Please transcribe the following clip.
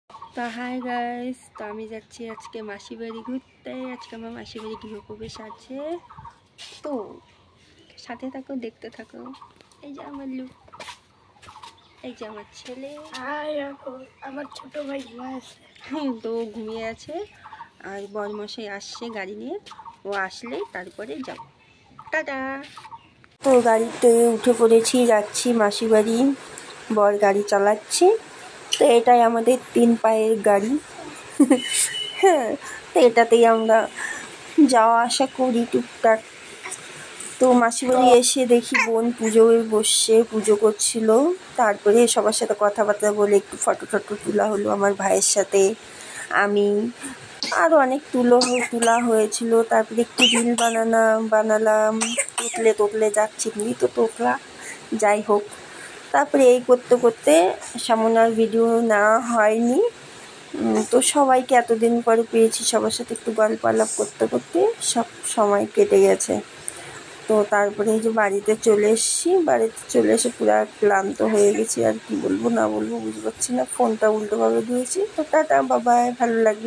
তো hi guys, তো আমি যাচ্ছি আজকে মাসির বাড়ি ঘুরতে। আজকে আমার মাসির বাড়ি গৃহপ্রবেশ আছে, তো সাথে থাকো, দেখতে থাকো। এই যে আমার লুক, এই যে আমার ছেলে, আমার ছোট ভাই তো ঘুমিয়ে আছে। আর বরমশাই আসছে গাড়ি নিয়ে, ও আসলেই তারপরে যাব। টাটা। তো গাড়িতে উঠে পড়েছি, যাচ্ছি মাসির বাড়ি। বর গাড়ি চালাচ্ছি। তো এটাই আমাদের 3 পায়ের গাড়ি। হ্যাঁ, তো এটাতেই আমরা যাওয়া আসা করি টুকটাক। তো মাসির বাড়ি এসে দেখি বোন পুজো করছিল। তারপরে সবার সাথে কথাবার্তা বলে একটু ফটো তোলা হলো আমার ভাইয়ের সাথে। আমি আরও অনেক তোলা হয়েছিল। তারপরে একটু রিল বানালাম। তোতলে যাচ্ছি, তো তোতলা, যাই হোক। তারপরে এই করতে করতে সামনে আর ভিডিও নেওয়া হয়নি। তো সবাইকে এতদিন পরে পেয়েছি, সবার সাথে একটু গল্প আলাপ করতে করতে সব সময় কেটে গেছে। তো তারপরে এই যে বাড়িতে চলে এসে পুরো ক্লান্ত হয়ে গেছি। আর কি বলবো না বলবো বুঝতে পারছি না, ফোনটা উল্টোভাবে দিয়েছি। তো টাটা, বাবাই, ভালো লাগবে।